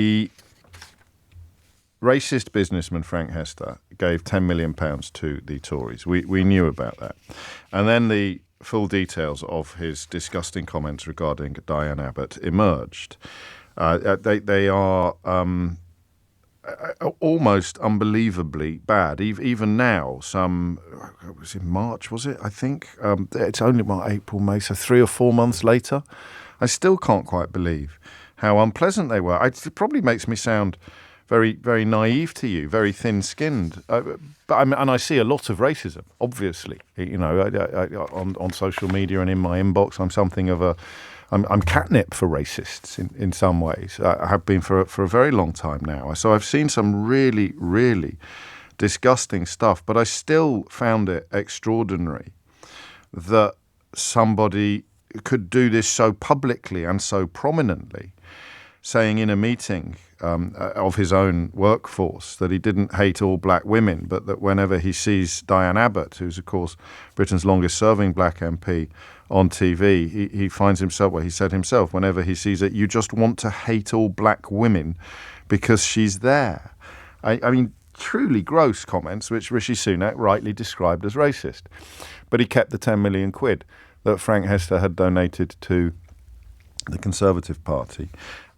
The racist businessman Frank Hester gave £10 million to the Tories. We knew about that. And then the full details of his disgusting comments regarding Diane Abbott emerged. They are almost unbelievably bad. Even now, it was in March, was it? I think. It's only April, May, so 3 or 4 months later. I still can't quite believe how unpleasant they were. It probably makes me sound very, very naive to you, very thin-skinned. And I see a lot of racism, obviously. On social media and in my inbox, I'm something of I'm catnip for racists in some ways. I have been for a very long time now. So I've seen some really, really disgusting stuff, but I still found it extraordinary that somebody could do this so publicly and so prominently, saying in a meeting of his own workforce that he didn't hate all black women, but that whenever he sees Diane Abbott, who's of course Britain's longest serving black MP, on TV, he finds himself, he said himself, whenever he sees it, you just want to hate all black women because she's there. I mean, truly gross comments, which Rishi Sunak rightly described as racist. But he kept the 10 million quid that Frank Hester had donated to the Conservative Party.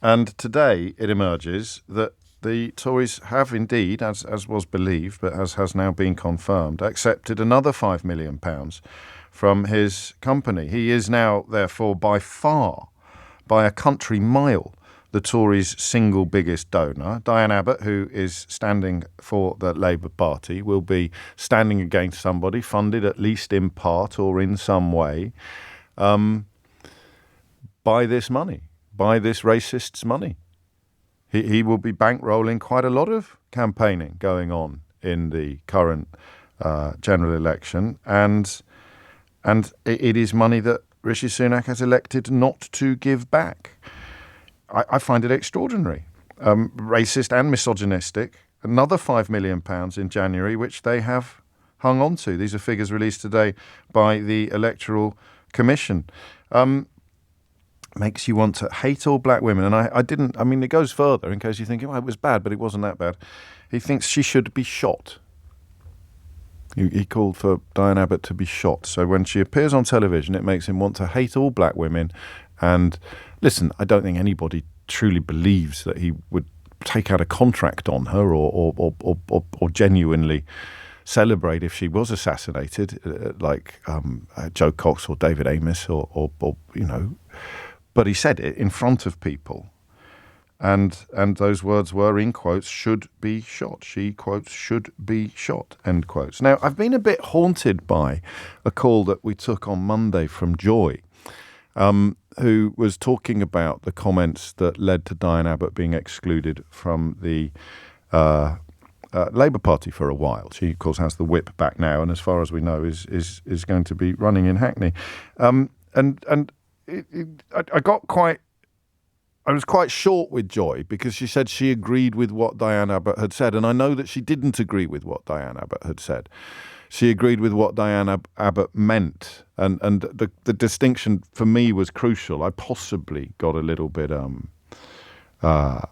And today it emerges that the Tories have indeed, as was believed, but as has now been confirmed, accepted another £5 million from his company. He is now, therefore, by far, by a country mile, the Tories' single biggest donor. Diane Abbott, who is standing for the Labour Party, will be standing against somebody funded at least in part or in some way by this money, by this racist's money. He will be bankrolling quite a lot of campaigning going on in the current general election, and it is money that Rishi Sunak has elected not to give back. I find it extraordinary, racist and misogynistic. Another £5 million in January, which they have hung on to. These are figures released today by the Electoral Commission. Makes you want to hate all black women. And it goes further in case you're thinking, it was bad, but it wasn't that bad. He thinks she should be shot. He called for Diane Abbott to be shot. So when she appears on television, it makes him want to hate all black women. And listen, I don't think anybody truly believes that he would take out a contract on her or genuinely celebrate if she was assassinated, like Joe Cox or David Amos or. But he said it in front of people. And those words were, in quotes, should be shot. She, quotes, should be shot, end quotes. Now, I've been a bit haunted by a call that we took on Monday from Joy, who was talking about the comments that led to Diane Abbott being excluded from the Labour Party for a while. She, of course, has the whip back now, and as far as we know, is going to be running in Hackney. I was quite short with Joy because she said she agreed with what Diane Abbott had said. And I know that she didn't agree with what Diane Abbott had said. She agreed with what Diane Abbott meant. And the distinction for me was crucial. I possibly got a little bit a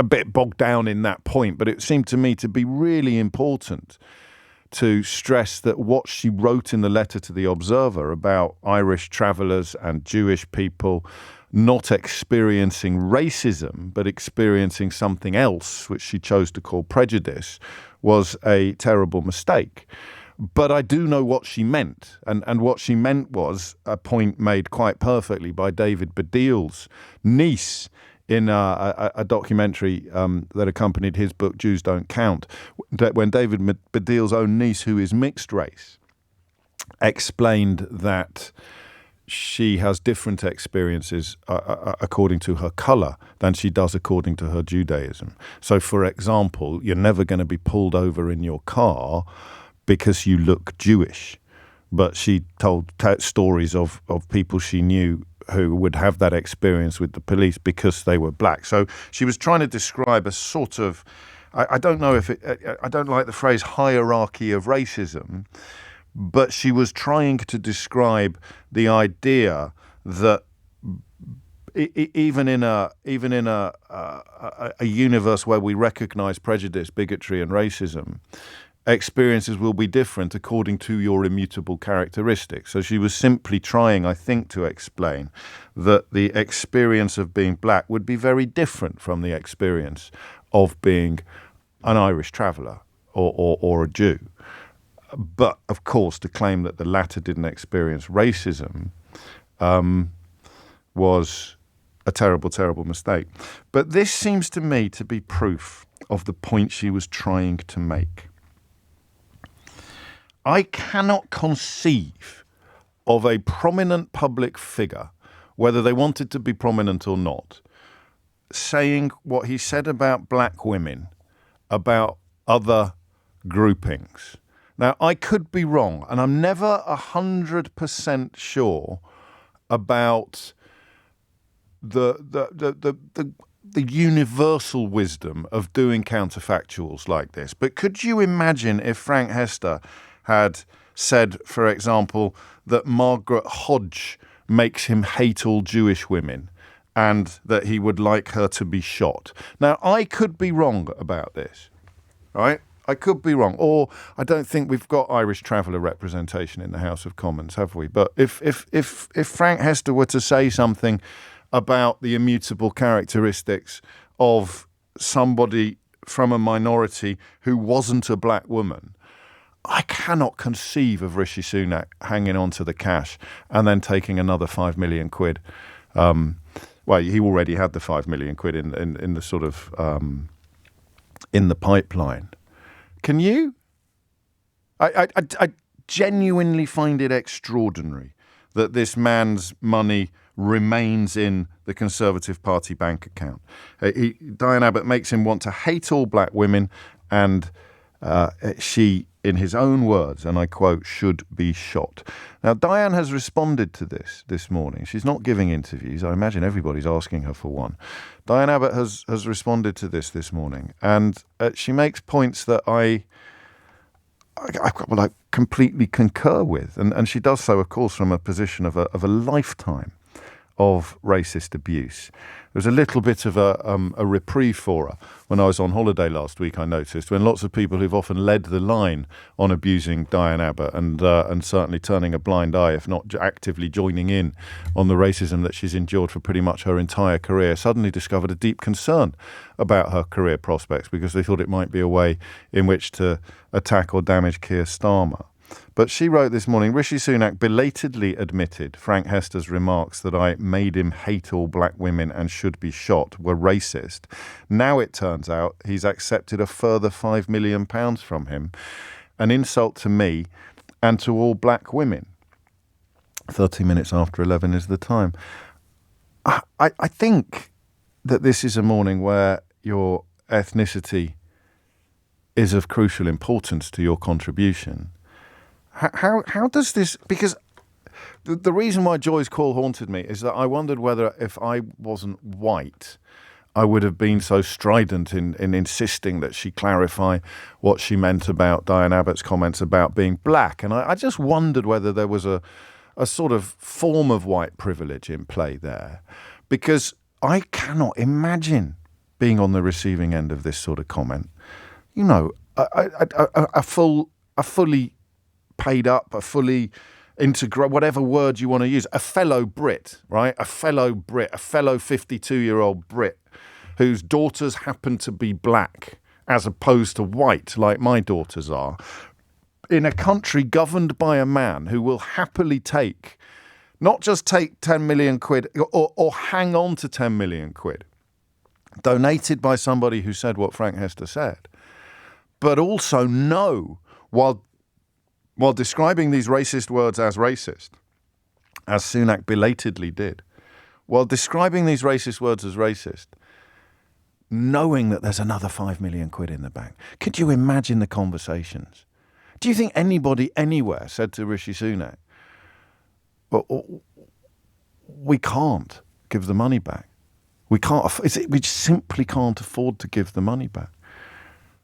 bit bogged down in that point. But it seemed to me to be really important to stress that what she wrote in the letter to the Observer about Irish travellers and Jewish people not experiencing racism, but experiencing something else, which she chose to call prejudice, was a terrible mistake. But I do know what she meant. And what she meant was a point made quite perfectly by David Baddiel's niece in a documentary that accompanied his book, Jews Don't Count, when David Baddiel's own niece, who is mixed race, explained that she has different experiences according to her colour than she does according to her Judaism. So, for example, you're never going to be pulled over in your car because you look Jewish. But she told stories of people she knew who would have that experience with the police because they were black. So she was trying to describe a sort of, I don't know if I don't like the phrase hierarchy of racism, but she was trying to describe the idea that even in a universe where we recognise prejudice, bigotry, and racism, experiences will be different according to your immutable characteristics. So she was simply trying, I think, to explain that the experience of being black would be very different from the experience of being an Irish traveller or a Jew. But, of course, to claim that the latter didn't experience racism was a terrible, terrible mistake. But this seems to me to be proof of the point she was trying to make. I cannot conceive of a prominent public figure, whether they wanted to be prominent or not, saying what he said about black women, about other groupings. Now, I could be wrong, and I'm never 100% sure about the universal wisdom of doing counterfactuals like this. But could you imagine if Frank Hester had said, for example, that Margaret Hodge makes him hate all Jewish women and that he would like her to be shot? Now, I could be wrong about this, right? I could be wrong. Or I don't think we've got Irish traveller representation in the House of Commons, have we? But if Frank Hester were to say something about the immutable characteristics of somebody from a minority who wasn't a black woman, I cannot conceive of Rishi Sunak hanging on to the cash and then taking another 5 million quid. Well, he already had the 5 million quid in the sort of in the pipeline. Can you? I genuinely find it extraordinary that this man's money remains in the Conservative Party bank account. Diane Abbott makes him want to hate all black women, and she, in his own words, and I quote, should be shot. Now, Diane has responded to this morning. She's not giving interviews. I imagine everybody's asking her for one. Diane Abbott has responded to this morning, and she makes points that I completely concur with. And she does so, of course, from a position of a lifetime of racist abuse. There was a little bit of a reprieve for her when I was on holiday last week, I noticed, when lots of people who've often led the line on abusing Diane Abbott and certainly turning a blind eye, if not actively joining in on the racism that she's endured for pretty much her entire career, suddenly discovered a deep concern about her career prospects because they thought it might be a way in which to attack or damage Keir Starmer. But she wrote this morning, Rishi Sunak belatedly admitted Frank Hester's remarks that I made him hate all black women and should be shot were racist. Now it turns out he's accepted a further £5 million from him, an insult to me and to all black women. 30 minutes after 11 is the time. I think that this is a morning where your ethnicity is of crucial importance to your contribution. How does this... Because the reason why Joy's call haunted me is that I wondered whether if I wasn't white, I would have been so strident in insisting that she clarify what she meant about Diane Abbott's comments about being black. And I just wondered whether there was a sort of form of white privilege in play there. Because I cannot imagine being on the receiving end of this sort of comment. You know, a fully paid up, a fully integrate, whatever word you want to use, a fellow Brit, right? A fellow Brit, a fellow 52-year-old Brit whose daughters happen to be black as opposed to white like my daughters are, in a country governed by a man who will happily take, not just take 10 million quid or hang on to 10 million quid, donated by somebody who said what Frank Hester said, but also know while describing these racist words as racist, as Sunak belatedly did, while describing these racist words as racist, knowing that there's another 5 million quid in the bank. Could you imagine the conversations? Do you think anybody anywhere said to Rishi Sunak, well, we can't give the money back. We simply can't afford to give the money back.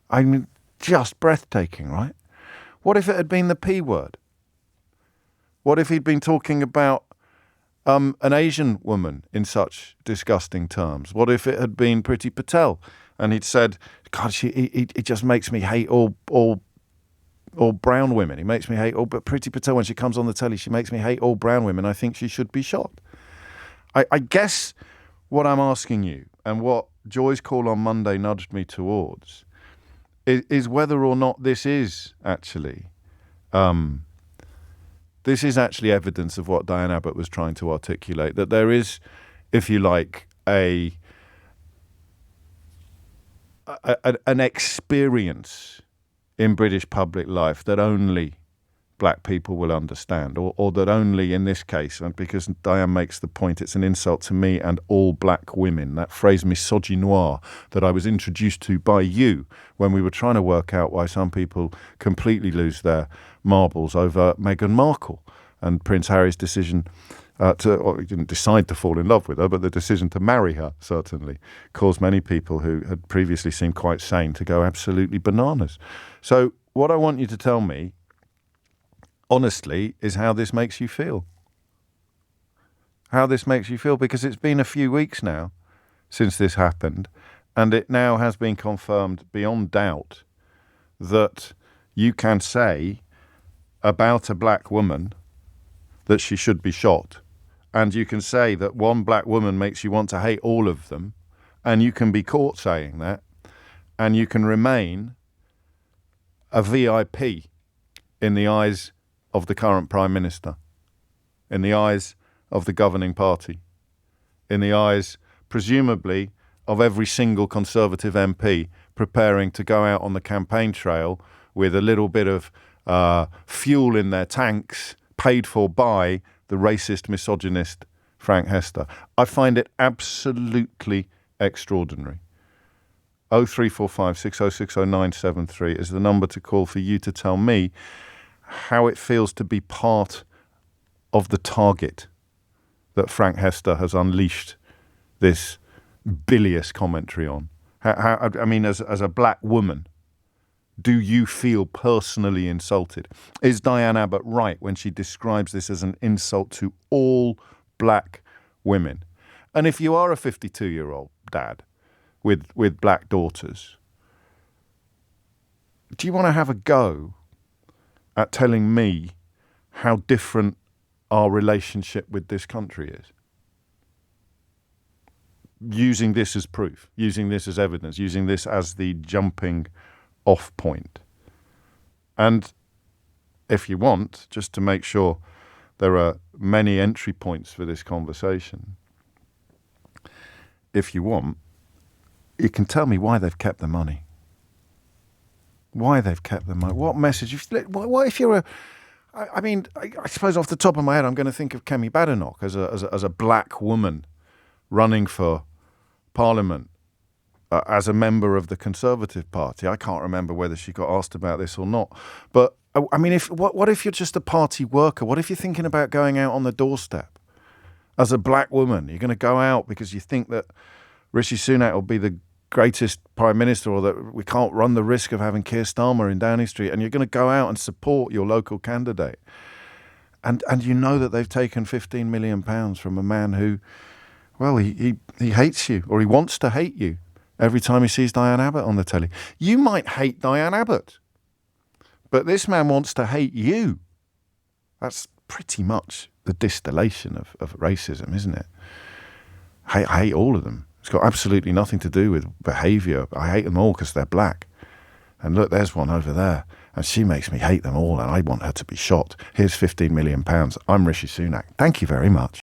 I mean, just breathtaking, right? What if it had been the P word? What if he'd been talking about an Asian woman in such disgusting terms? What if it had been Priti Patel and he'd said, God, it just makes me hate all brown women. He makes me hate all, but Priti Patel, when she comes on the telly, she makes me hate all brown women. I think she should be shot. I guess what I'm asking you, and what Joy's call on Monday nudged me towards, is whether or not this is actually evidence of what Diane Abbott was trying to articulate, that there is, if you like, an experience in British public life that only black people will understand, or that only in this case, and because Diane makes the point, it's an insult to me and all black women, that phrase misogynoir that I was introduced to by you when we were trying to work out why some people completely lose their marbles over Meghan Markle and Prince Harry's decision he didn't decide to fall in love with her, but the decision to marry her certainly caused many people who had previously seemed quite sane to go absolutely bananas. So what I want you to tell me, honestly, is how this makes you feel. How this makes you feel, because it's been a few weeks now since this happened, and it now has been confirmed beyond doubt that you can say about a black woman that she should be shot, and you can say that one black woman makes you want to hate all of them, and you can be caught saying that, and you can remain a VIP in the eyes of the current Prime Minister, in the eyes of the governing party, in the eyes, presumably, of every single Conservative MP preparing to go out on the campaign trail with a little bit of fuel in their tanks, paid for by the racist, misogynist Frank Hester. I find it absolutely extraordinary. 0345 6060 973 is the number to call for you to tell me how it feels to be part of the target that Frank Hester has unleashed this bilious commentary on. I mean, as a black woman, do you feel personally insulted? Is Diane Abbott right when she describes this as an insult to all black women? And if you are a 52-year-old dad with black daughters, do you want to have a go at telling me how different our relationship with this country is? Using this as proof, using this as evidence, using this as the jumping off point. And if you want, just to make sure there are many entry points for this conversation, if you want, you can tell me why they've kept the money. Why they've kept the money. What message? What if you're I suppose off the top of my head, I'm going to think of Kemi Badenoch as a black woman running for Parliament as a member of the Conservative Party. I can't remember whether she got asked about this or not. But I mean, what if you're just a party worker? What if you're thinking about going out on the doorstep as a black woman? You're going to go out because you think that Rishi Sunak will be the greatest Prime Minister, or that we can't run the risk of having Keir Starmer in Downing Street, and you're going to go out and support your local candidate. And you know that they've taken £15 million from a man who, well, he hates you, or he wants to hate you every time he sees Diane Abbott on the telly. You might hate Diane Abbott, but this man wants to hate you. That's pretty much the distillation of racism, isn't it? I hate all of them. It's got absolutely nothing to do with behaviour. I hate them all because they're black. And look, there's one over there, and she makes me hate them all, and I want her to be shot. Here's £15 million. I'm Rishi Sunak. Thank you very much.